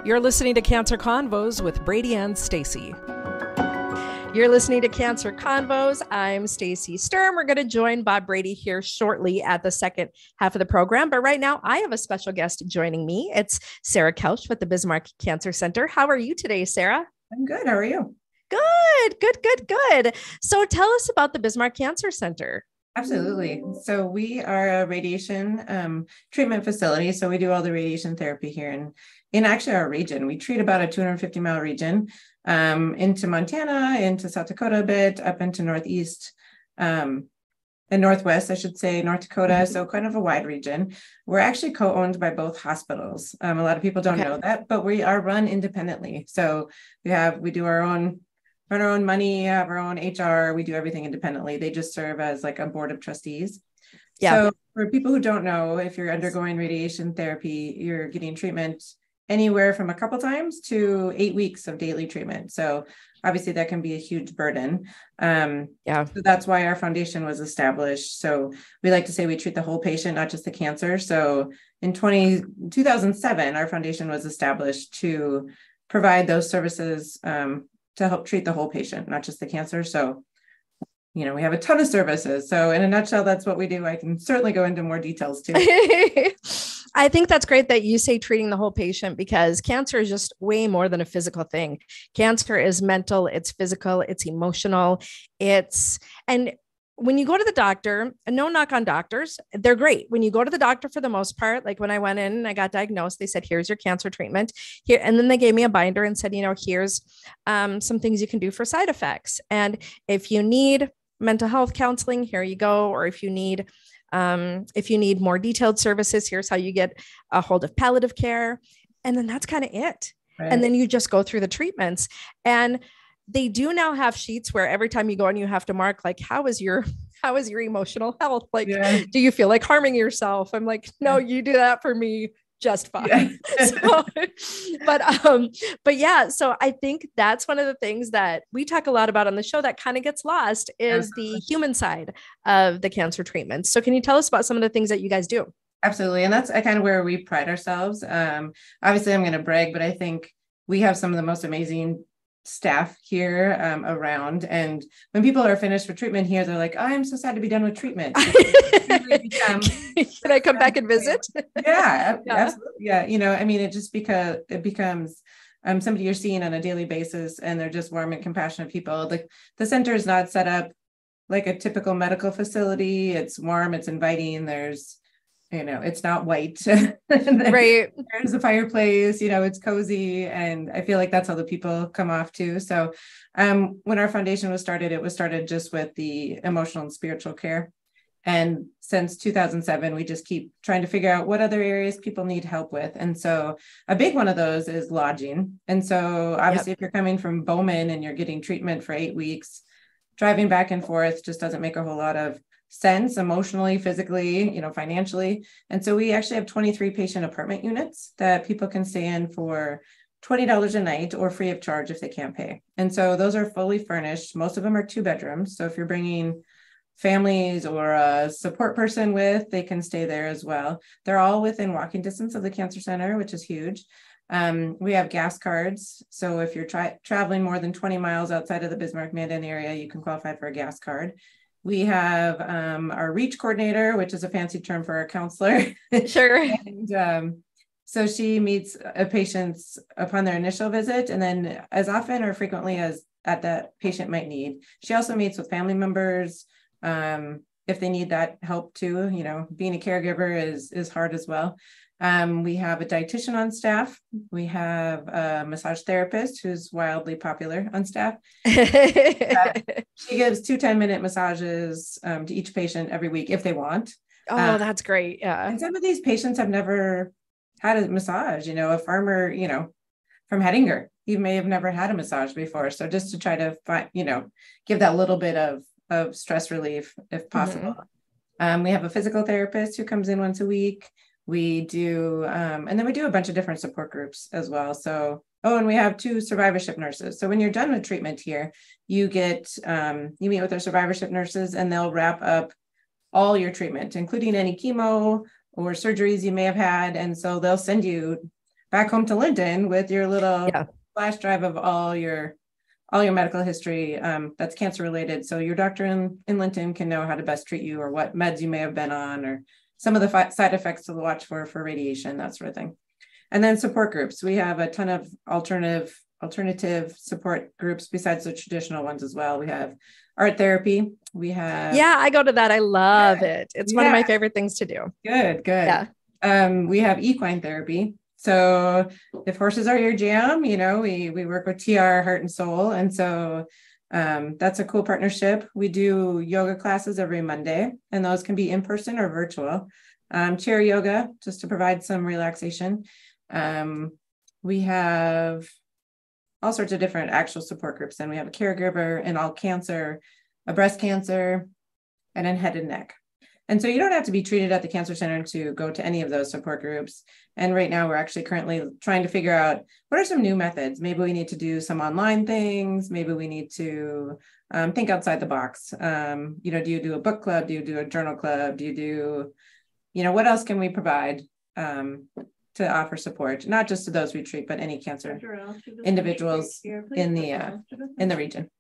You're listening to Cancer Convos with Brady and Stacy. You're listening to Cancer Convos. I'm Stacy Sturm. We're going to join Bob Brady here shortly at the second half of the program. But right now, I have a special guest joining me. It's Sara Kelsch with the Bismarck Cancer Center. How are you today, Sara? I'm good. How are you? Good. So tell us about the Bismarck Cancer Center. Absolutely. So we are a radiation treatment facility. So we do all the radiation therapy here in actually our region. We treat about a 250-mile region into Montana, into South Dakota a bit, up into Northeast and Northwest, I should say, North Dakota. So kind of a wide region. We're actually co-owned by both hospitals. A lot of people don't know that, but we are run independently. So we do run our own money, have our own HR. We do everything independently. They just serve as like a board of trustees. Yeah. So for people who don't know, if you're undergoing radiation therapy, you're getting treatment anywhere from a couple times to 8 weeks of daily treatment. So obviously that can be a huge burden. So that's why our foundation was established. So we like to say we treat the whole patient, not just the cancer. So in 2007, our foundation was established to provide those services to help treat the whole patient, not just the cancer. So, we have a ton of services. So in a nutshell, that's what we do. I can certainly go into more details too. I think that's great that you say treating the whole patient, because cancer is just way more than a physical thing. Cancer is mental, it's physical, it's emotional, and when you go to the doctor, and no knock on doctors, they're great. When you go to the doctor, for the most part, like when I went in and I got diagnosed, they said, here's your cancer treatment here. And then they gave me a binder and said, here's some things you can do for side effects. And if you need mental health counseling, here you go. Or if you need more detailed services, here's how you get a hold of palliative care. And then that's kind of it. Right. And then you just go through the treatments. And they do now have sheets where every time you go and you have to mark, like, how is your emotional health? Like, do you feel like harming yourself? I'm like, no, you do that for me just fine. Yeah. So I think that's one of the things that we talk a lot about on the show that kind of gets lost is the human side of the cancer treatment. So can you tell us about some of the things that you guys do? Absolutely. And that's kind of where we pride ourselves. Obviously I'm going to brag, but I think we have some of the most amazing staff here around. And when people are finished with treatment here, they're like, I'm so sad to be done with treatment. Can I come back and visit? Yeah, absolutely. Yeah. It becomes somebody you're seeing on a daily basis, and they're just warm and compassionate people. The center is not set up like a typical medical facility. It's warm, it's inviting. There's it's not white. Right. There's a fireplace, it's cozy. And I feel like that's how the people come off too. So when our foundation was started, it was started just with the emotional and spiritual care. And since 2007, we just keep trying to figure out what other areas people need help with. And so a big one of those is lodging. And so obviously if you're coming from Bowman and you're getting treatment for 8 weeks, driving back and forth just doesn't make a whole lot of sense emotionally, physically, financially. And so we actually have 23 patient apartment units that people can stay in for $20 a night or free of charge if they can't pay. And so those are fully furnished. Most of them are 2 bedrooms. So if you're bringing families or a support person with, they can stay there as well. They're all within walking distance of the cancer center, which is huge. We have gas cards. So if you're traveling more than 20 miles outside of the Bismarck-Mandan area, you can qualify for a gas card. We have our REACH coordinator, which is a fancy term for our counselor. Sure. And so she meets patients upon their initial visit, and then as often or frequently as that patient might need. She also meets with family members if they need that help too. Being a caregiver is hard as well. We have a dietitian on staff. We have a massage therapist who's wildly popular on staff. She gives 2 10-minute massages to each patient every week if they want. Oh, that's great. Yeah. And some of these patients have never had a massage. A farmer, from Hettinger, he may have never had a massage before. So just to try to find, give that little bit of stress relief if possible. Mm-hmm. We have a physical therapist who comes in once a week. We do, and then we do a bunch of different support groups as well. So, and we have 2 survivorship nurses. So when you're done with treatment here, you meet with our survivorship nurses, and they'll wrap up all your treatment, including any chemo or surgeries you may have had. And so they'll send you back home to Linden with your little Yeah. flash drive of all your medical history that's cancer related. So your doctor in Linton can know how to best treat you or what meds you may have been on or some of the side effects to watch for radiation, that sort of thing. And then support groups. We have a ton of alternative support groups besides the traditional ones as well. We have art therapy. We have I go to that. I love it. It's one of my favorite things to do. Good. Yeah. We have equine therapy. So if horses are your jam, we work with TR Heart and Soul. And so that's a cool partnership. We do yoga classes every Monday, and those can be in person or virtual. Chair yoga, just to provide some relaxation. We have all sorts of different actual support groups. And we have a caregiver in all cancer, a breast cancer, and in head and neck. And so you don't have to be treated at the cancer center to go to any of those support groups. And right now we're actually currently trying to figure out what are some new methods. Maybe we need to do some online things. Maybe we need to think outside the box. Do you do a book club? Do you do a journal club? Do you do, what else can we provide to offer support, not just to those we treat, but any cancer individuals in the region.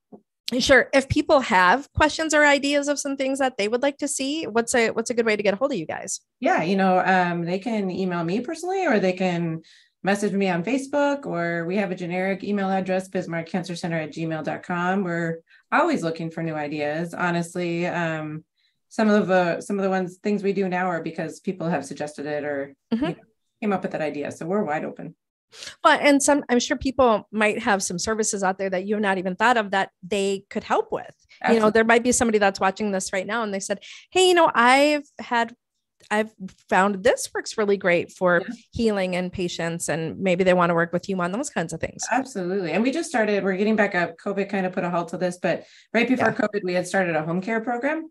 Sure. If people have questions or ideas of some things that they would like to see, what's a good way to get a hold of you guys? Yeah, they can email me personally, or they can message me on Facebook, or we have a generic email address, bismarckcancercenter@gmail.com. We're always looking for new ideas. Honestly, some of the things we do now are because people have suggested it or came up with that idea. So we're wide open. Well, and I'm sure people might have some services out there that you've not even thought of that they could help with. Absolutely. There might be somebody that's watching this right now and they said, hey, I've found this works really great for healing in patients, and maybe they want to work with you on those kinds of things. Absolutely. And we just we're getting back up. COVID kind of put a halt to this, but right before COVID, we had started a home care program.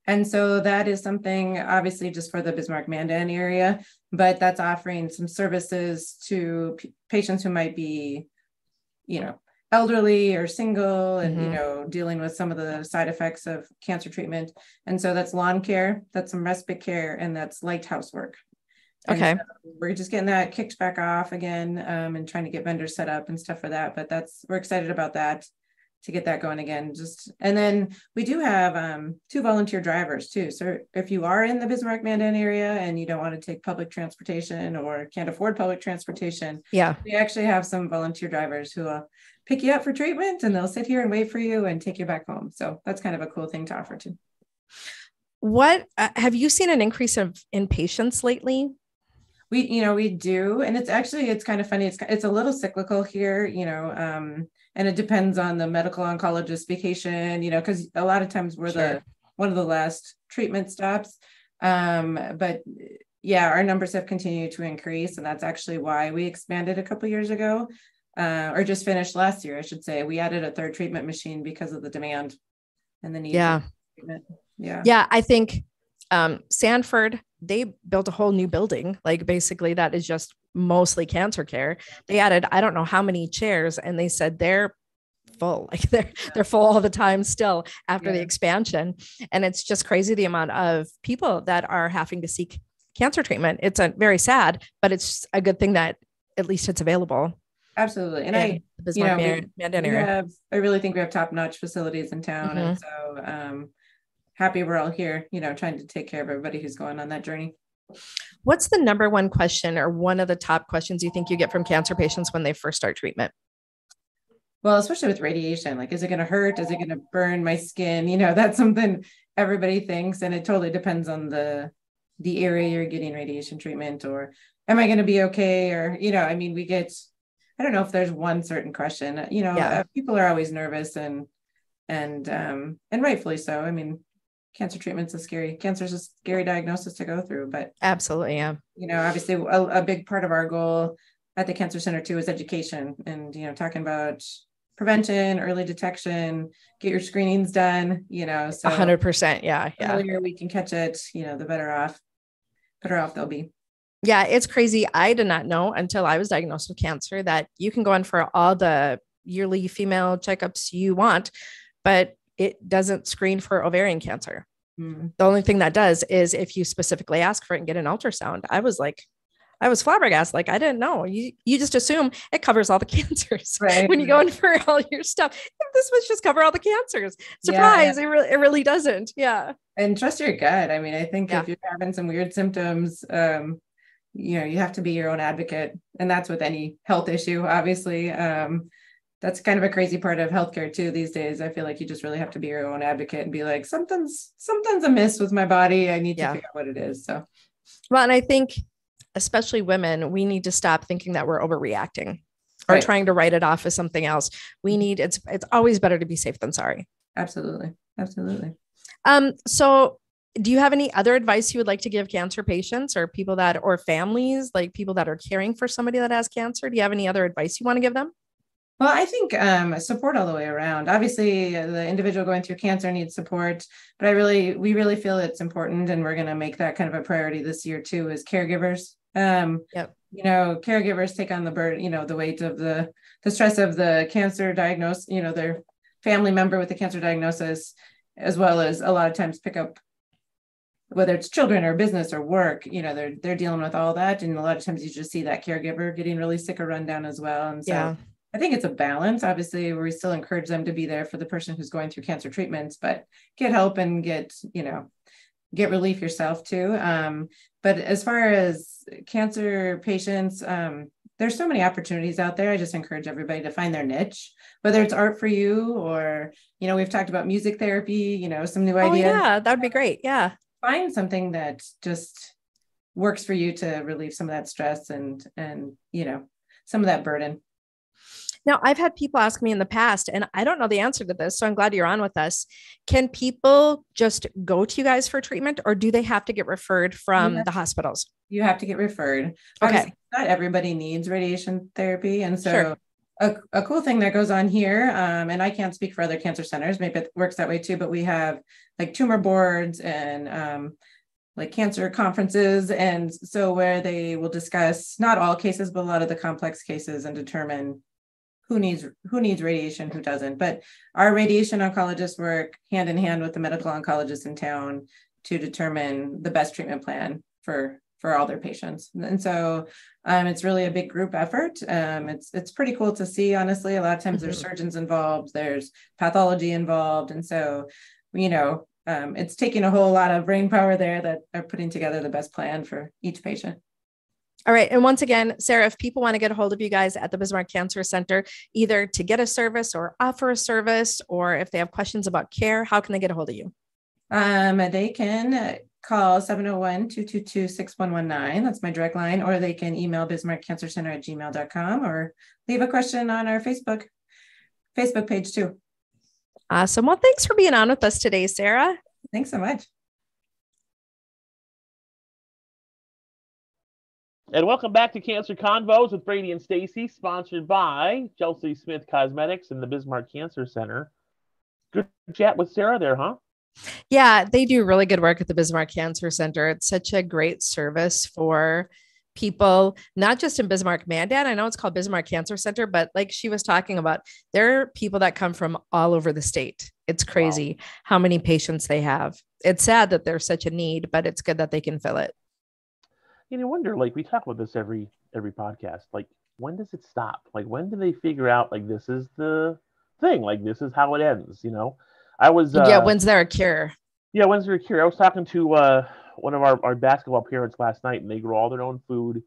And so that is something obviously just for the Bismarck-Mandan area, but that's offering some services to patients who might be, elderly or single and, dealing with some of the side effects of cancer treatment. And so that's lawn care, that's some respite care, and that's light housework. Okay. So we're just getting that kicked back off again and trying to get vendors set up and stuff for that. But we're excited about that, to get that going again. And then we do have 2 volunteer drivers too. So if you are in the Bismarck-Mandan area and you don't want to take public transportation or can't afford public transportation, we actually have some volunteer drivers who will pick you up for treatment, and they'll sit here and wait for you and take you back home. So that's kind of a cool thing to offer too. What have you seen an increase in patients lately? We do. And it's kind of funny. It's a little cyclical here, and it depends on the medical oncologist vacation, because a lot of times we're one of the last treatment stops. But our numbers have continued to increase. And that's actually why we expanded a couple of years ago, or just finished last year, I should say. We added a 3rd treatment machine because of the demand and the need for treatment. Yeah. I think Sanford, they built a whole new building. Like basically that is just mostly cancer care. They added, I don't know how many chairs, and they said they're full, like they're full all the time still after the expansion. And it's just crazy the amount of people that are having to seek cancer treatment. It's very sad, but it's a good thing that at least it's available. Absolutely. And I really think we have top-notch facilities in town. And so happy we're all here, trying to take care of everybody who's going on that journey. What's the number one question or one of the top questions you think you get from cancer patients when they first start treatment? Well, especially with radiation, like, is it going to hurt? Is it going to burn my skin? That's something everybody thinks. And it totally depends on the area you're getting radiation treatment, or am I going to be okay? Or, I don't know if there's one certain question, people are always nervous and rightfully so. Cancer treatment's cancer's a scary diagnosis to go through, but absolutely. Yeah. Obviously a big part of our goal at the Cancer Center too is education and, talking about prevention, early detection, get your screenings done, so 100%. Yeah. The earlier we can catch it, the better off they'll be. Yeah. It's crazy. I did not know until I was diagnosed with cancer that you can go in for all the yearly female checkups you want, but it doesn't screen for ovarian cancer. The only thing that does is if you specifically ask for it and get an ultrasound. I was like, I was flabbergasted. Like, I didn't know. You just assume it covers all the cancers Right. when you go in for all your stuff. If this was just cover all the cancers. Yeah. Surprise. It really doesn't. Yeah. And trust your gut. I mean, I think Yeah. if you're having some weird symptoms, you have to be your own advocate. And that's with any health issue, obviously. That's kind of a crazy part of healthcare too these days. I feel like you just really have to be your own advocate and be like, something's amiss with my body. I need to figure out what it is. So, well, and I think especially women, we need to stop thinking that we're overreacting or trying to write it off as something else. It's always better to be safe than sorry. Absolutely. Absolutely. So do you have any other advice you would like to give cancer patients or people or families, like people that are caring for somebody that has cancer? Do you have any other advice you want to give them? Well, I think support all the way around. Obviously, the individual going through cancer needs support, but we really feel it's important, and we're going to make that kind of a priority this year too, as caregivers. Caregivers take on the burden, the weight of the stress of the cancer diagnosis, their family member with the cancer diagnosis, as well as a lot of times pick up, whether it's children or business or work, they're dealing with all that. And a lot of times you just see that caregiver getting really sick or run down as well. And so I think it's a balance. Obviously, we still encourage them to be there for the person who's going through cancer treatments, but get help and get relief yourself too. But as far as cancer patients, there's so many opportunities out there. I just encourage everybody to find their niche, whether it's art for you or, we've talked about music therapy, some new ideas. Yeah, that'd be great. Yeah. Find something that just works for you to relieve some of that stress and some of that burden. Now, I've had people ask me in the past, and I don't know the answer to this, so I'm glad you're on with us. Can people just go to you guys for treatment, or do they have to get referred from the hospitals? You have to get referred. Okay. Obviously, not everybody needs radiation therapy. And so a cool thing that goes on here, and I can't speak for other cancer centers, maybe it works that way too, but we have like tumor boards and like cancer conferences. And so where they will discuss not all cases, but a lot of the complex cases and determine who needs radiation, who doesn't. But our radiation oncologists work hand in hand with the medical oncologists in town to determine the best treatment plan for all their patients. And so it's really a big group effort. It's pretty cool to see, honestly. A lot of times there's surgeons involved, there's pathology involved. And so, it's taking a whole lot of brain power there that are putting together the best plan for each patient. All right. And once again, Sara, if people want to get a hold of you guys at the Bismarck Cancer Center, either to get a service or offer a service, or if they have questions about care, how can they get a hold of you? They can call 701-222-6119. That's my direct line, or they can email bismarckcancercenter@gmail.com or leave a question on our Facebook page too. Awesome. Well, thanks for being on with us today, Sara. Thanks so much. And welcome back to Cancer Convos with Brady and Stacy, sponsored by Chelsea Smith Cosmetics and the Bismarck Cancer Center. Good chat with Sara there, huh? Yeah, they do really good work at the Bismarck Cancer Center. It's such a great service for people, not just in Bismarck Mandan. I know it's called Bismarck Cancer Center, but like she was talking about, there are people that come from all over the state. It's crazy how many patients they have. It's sad that there's such a need, but it's good that they can fill it. You know, I wonder, like we talk about this every podcast, like when does it stop? Like when do they figure out like this is the thing, like this is how it ends, I was when's there a cure? Yeah, when's there a cure? I was talking to one of our basketball parents last night, and they grow all their own food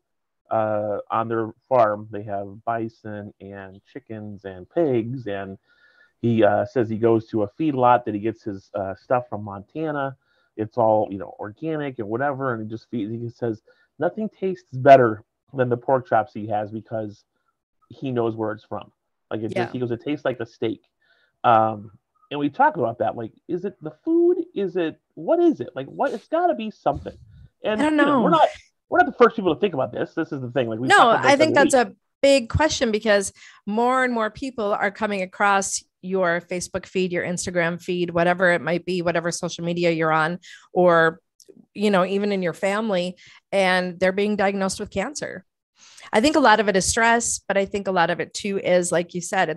on their farm. They have bison and chickens and pigs, and he says he goes to a feedlot that he gets his stuff from Montana. It's all organic and whatever, and he says nothing tastes better than the pork chops he has because he knows where it's from. Like he goes, it tastes like a steak. And we talk about that. Like, is it the food? What is it? Like, what? It's got to be something. And I don't know. We're not the first people to think about this. This is the thing. Like, I think that's a big question because more and more people are coming across your Facebook feed, your Instagram feed, whatever it might be, whatever social media you're on, or, even in your family, and they're being diagnosed with cancer. I think a lot of it is stress, but I think a lot of it too is, like you said,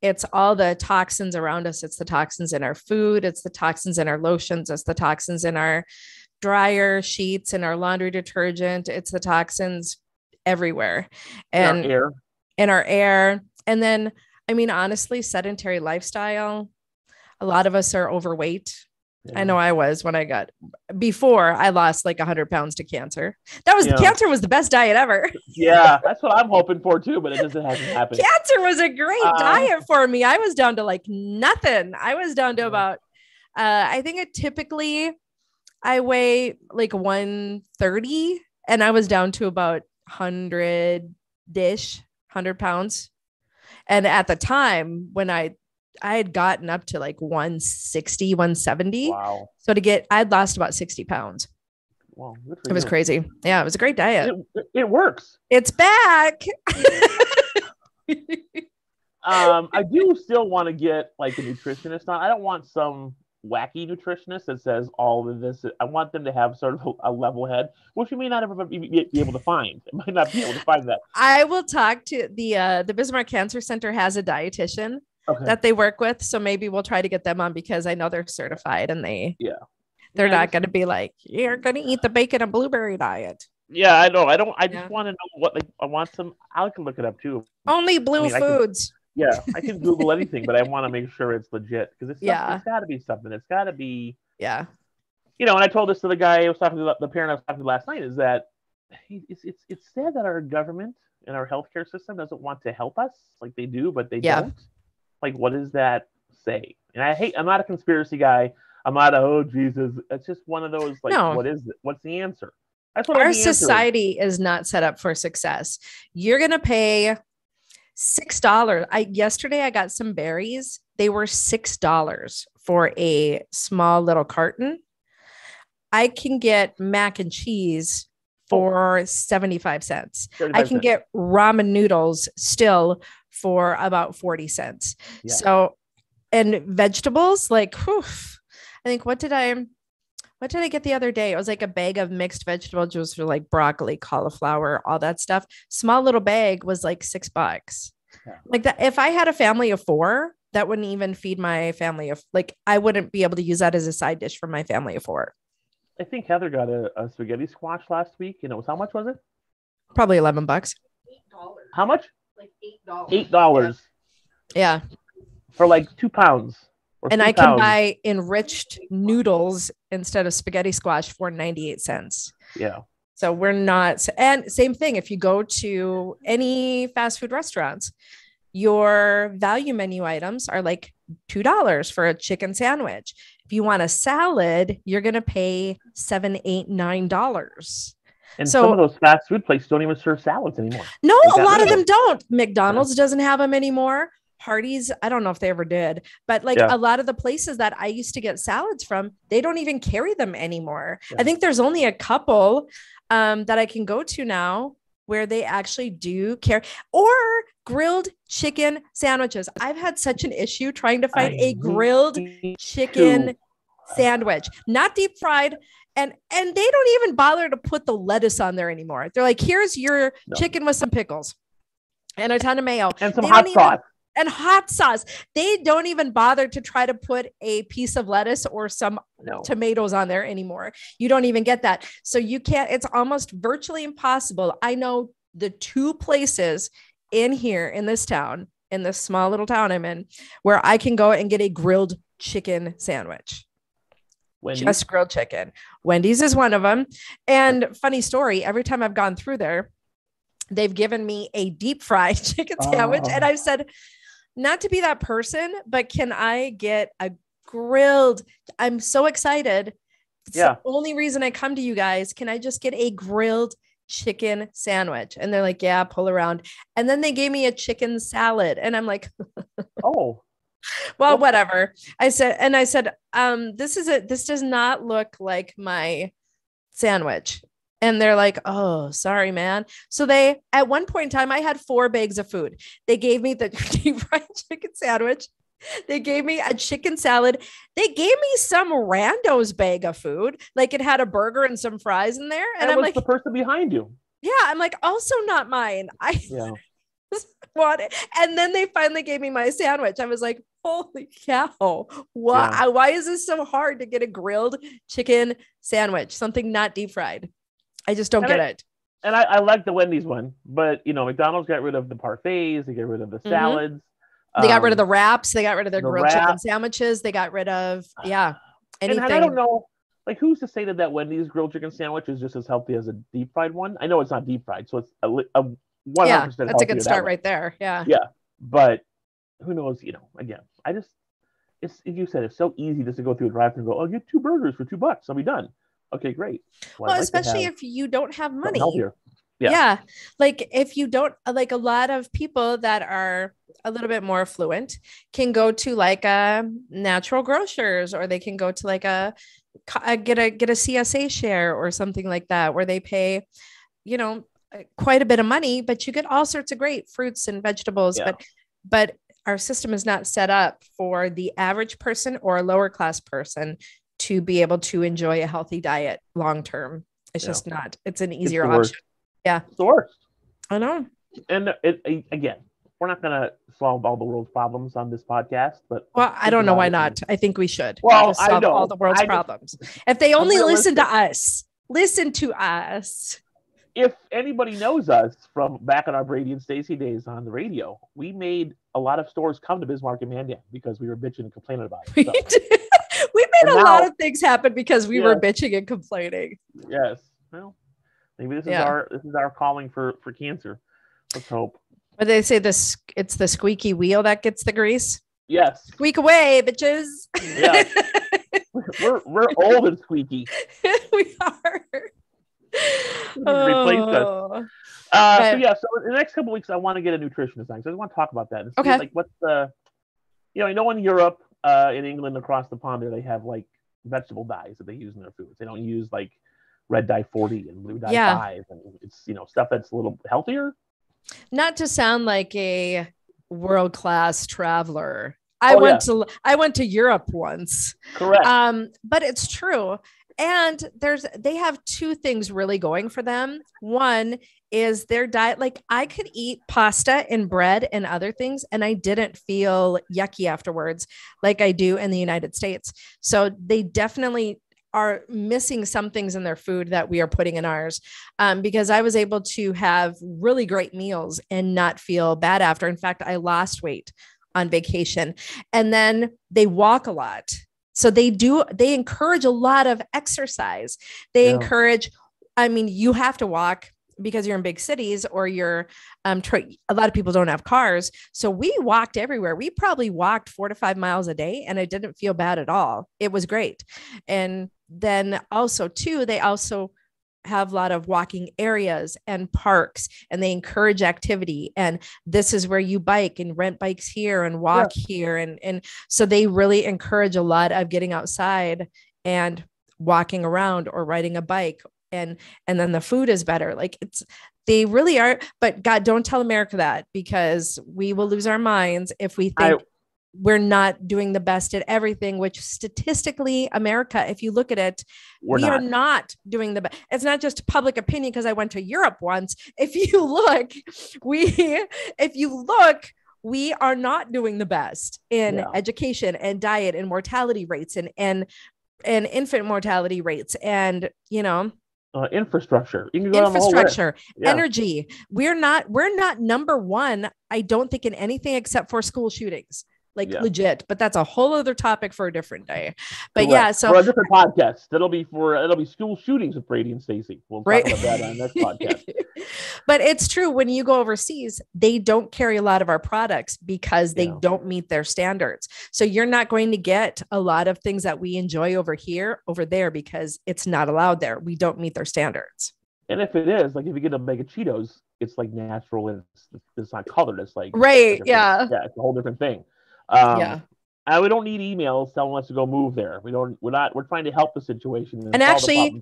it's all the toxins around us. It's the toxins in our food. It's the toxins in our lotions. It's the toxins in our dryer, sheets, and our laundry detergent. It's the toxins everywhere. And in our air. And then, I mean, honestly, sedentary lifestyle. A lot of us are overweight. Yeah. I know I was before I lost like 100 pounds to cancer. Cancer was the best diet ever. Yeah, that's what I'm hoping for too, but it hasn't happened. Cancer was a great diet for me. I was down to like nothing. I was down to about, I think I weigh like 130 and I was down to about 100 pounds. And at the time when I had gotten up to like 160, 170. Wow. So I'd lost about 60 pounds. Wow. It was crazy. Yeah. It was a great diet. It works. It's back. I do still want to get like a nutritionist on. I don't want some wacky nutritionist that says all of this. I want them to have sort of a level head, which you may not ever be able to find. It might not be able to find that. I will talk to the Bismarck Cancer Center has a dietitian that they work with. So maybe we'll try to get them on because I know they're certified and they're not going to be like, you're going to eat the bacon and blueberry diet. Yeah, I know. I just want to know what, like, I want some, I can look it up too. Only blue foods. I can Google anything, but I want to make sure it's legit because it's got to be something. It's got to be, and I told this to the guy I was talking to, the parent I was talking to last night, is that it's sad that our government and our healthcare system doesn't want to help us like they do, but they don't. Like, what does that say? And I'm not a conspiracy guy. I'm not oh Jesus. It's just one of those like, what is it? What's the answer? That's what our society is not set up for success. You're gonna pay $6. Yesterday I got some berries. They were $6 for a small little carton. I can get mac and cheese for 75 cents. I can get ramen noodles still for about 40 cents. Yeah. So, and vegetables, like, I think, what did I get the other day? It was like a bag of mixed vegetable juice for like broccoli, cauliflower, all that stuff. Small little bag was like $6. Yeah. Like that. If I had a family of 4, that wouldn't even feed my family of I wouldn't be able to use that as a side dish for my family of 4. I think Heather got a spaghetti squash last week. And it was, how much was it? Probably $11. $8. How much? Like $8. $8. Yeah. For like 2 pounds. And I can buy enriched noodles instead of spaghetti squash for 98 cents. Yeah. So we're not, and same thing. If you go to any fast food restaurants, your value menu items are like $2 for a chicken sandwich. If you want a salad, you're going to pay $7, $8, $9. And some of those fast food places don't even serve salads anymore. No, a lot of them don't. McDonald's doesn't have them anymore. Hardee's, I don't know if they ever did, but a lot of the places that I used to get salads from, they don't even carry them anymore. Yeah. I think there's only a couple that I can go to now where they actually do carry, or grilled chicken sandwiches. I've had such an issue trying to find a grilled chicken sandwich, not deep fried. And they don't even bother to put the lettuce on there anymore. They're like, here's your chicken with some pickles and a ton of mayo. And some hot sauce. And hot sauce. They don't even bother to try to put a piece of lettuce or some tomatoes on there anymore. You don't even get that. So you can't, it's almost virtually impossible. I know the 2 places in here in this town, in this small little town I'm in, where I can go and get a grilled chicken sandwich. Wendy's? Just grilled chicken. Wendy's is one of them. And funny story, every time I've gone through there, they've given me a deep fried chicken sandwich. And I've said, not to be that person, but can I get a grilled? I'm so excited. It's the only reason I come to you guys. Can I just get a grilled chicken sandwich? And they're like, yeah, pull around. And then they gave me a chicken salad. And I'm like, well, whatever. I said, this does not look like my sandwich. And they're like, oh, sorry, man. So at one point in time, I had 4 bags of food. They gave me the deep fried chicken sandwich. They gave me a chicken salad. They gave me some rando's bag of food. Like it had a burger and some fries in there. And I'm like, the person behind you. Yeah. I'm like, also not mine. I want it. And then they finally gave me my sandwich. I was like, Holy cow. Why is this so hard to get a grilled chicken sandwich? Something not deep fried. I just don't get it. And I like the Wendy's one, but McDonald's got rid of the parfaits. They get rid of the salads. They got rid of the wraps. They got rid of their grilled chicken sandwiches. They got rid of, anything. And I don't know, like, who's to say that Wendy's grilled chicken sandwich is just as healthy as a deep fried one? I know it's not deep fried, so it's a 100% that's a good start right there. Yeah. Yeah. But who knows, again, it's, you said, it's so easy just to go through a drive-thru and go, oh, get 2 burgers for $2. I'll be done. Okay, great. Well, especially if you don't have money. Yeah. Like if you don't, like a lot of people that are a little bit more affluent can go to like a natural grocers, or they can go to like get a CSA share or something like that, where they pay, quite a bit of money, but you get all sorts of great fruits and vegetables. Yeah. But our system is not set up for the average person or a lower class person to be able to enjoy a healthy diet long term. It's just not. It's an easier option. Yeah. It's the worst. I know. And again, we're not going to solve all the world's problems on this podcast, but I don't know why not. I think we should. Well, solve all the world's problems. If they only listen to us. If anybody knows us from back in our Brady and Stacy days on the radio, we made a lot of stores come to Bismarck and Mandan because we were bitching and complaining about it. So. We made a lot of things happen because we were bitching and complaining. Yes. Well, maybe this is our calling for cancer. Let's hope. But they say it's the squeaky wheel that gets the grease. Yes. Squeak away, bitches. Yeah. we're old and squeaky. We are. Replace us. So in the next couple of weeks, I want to get a nutritionist. So I just want to talk about that. And see, like, what's the, I know in Europe, in England, across the pond there, they have like vegetable dyes that they use in their foods. They don't use like red dye 40 and blue dye 5, and it's stuff that's a little healthier. Not to sound like a world-class traveler, I went to Europe once. Correct. But it's true. And they have 2 things really going for them. One is their diet. Like, I could eat pasta and bread and other things, and I didn't feel yucky afterwards like I do in the United States. So they definitely are missing some things in their food that we are putting in ours, because I was able to have really great meals and not feel bad after. In fact, I lost weight on vacation. And then they walk a lot. So they encourage a lot of exercise. They encourage, you have to walk because you're in big cities, or you're, a lot of people don't have cars. So we walked everywhere. We probably walked 4 to 5 miles a day, and I didn't feel bad at all. It was great. And then also too, they also have a lot of walking areas and parks, and they encourage activity. And this is where you bike and rent bikes here and walk here. And so they really encourage a lot of getting outside and walking around or riding a bike. And then the food is better. Like, they really are. But God, don't tell America that, because we will lose our minds if we think we're not doing the best at everything, which statistically, America, if you look at it, we are not doing the best. It's not just public opinion, because I went to Europe once. If you look, we are not doing the best in education and diet and mortality rates and infant mortality rates and, infrastructure. You can go infrastructure, energy. We're not number one, I don't think, in anything except for school shootings. Legit, but that's a whole other topic for a different day. But so for a different podcast, it'll be school shootings with Brady and Stacy. We'll talk about that on the next podcast. But it's true, when you go overseas, they don't carry a lot of our products because they don't meet their standards. So you're not going to get a lot of things that we enjoy over there, because it's not allowed there. We don't meet their standards. And if it is, like, if you get a bag of Cheetos, it's like natural and it's not colored. It's like it's a whole different thing. We don't need emails telling us to go move there. We're trying to help the situation. And actually,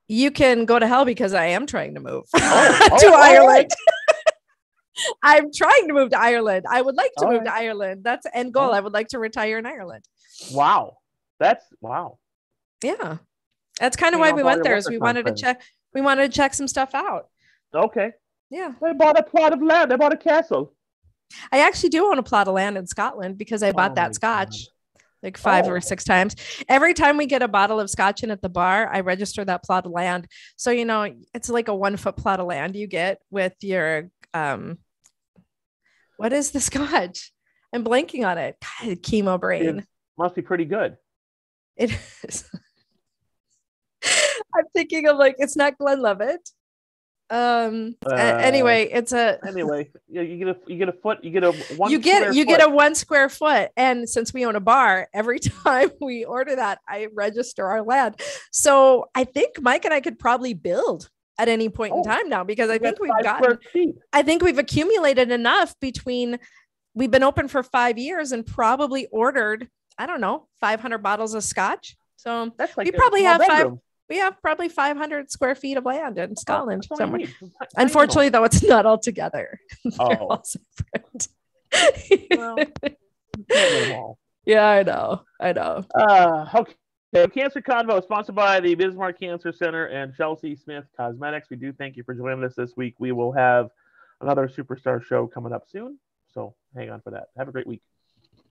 you can go to hell, because I am trying to move to Ireland. I'm trying to move to Ireland. I would like to move to Ireland. That's the end goal. I would like to retire in Ireland. Wow. Yeah. That's kind of why we went there, is we wanted to check some stuff out. Okay. Yeah. I bought a plot of land. I bought a castle. I actually do own a plot of land in Scotland because I bought that scotch like 5 or 6 times. Every time we get a bottle of scotch in at the bar, I register that plot of land. So, you know, it's like a 1 foot plot of land you get with your, what is the scotch? I'm blanking on it. God, chemo brain. It must be pretty good. It is. I'm thinking of like, it's not Glenlivet. Anyway, it's a yeah, you get a foot, you get a 1 you get a 1 square foot, and since we own a bar, every time we order that, I register our land. So I think Mike and I could probably build at any point in time now, because I think we've accumulated enough between, we've been open for 5 years and probably ordered, I don't know, 500 bottles of scotch. So that's like we probably have we have probably 500 square feet of land in Scotland somewhere. Unfortunately, though, it's not all together. Oh. Well, yeah, I know. Okay. Cancer Convo is sponsored by the Bismarck Cancer Center and Chelsea Smith Cosmetics. We do thank you for joining us this week. We will have another superstar show coming up soon, so hang on for that. Have a great week.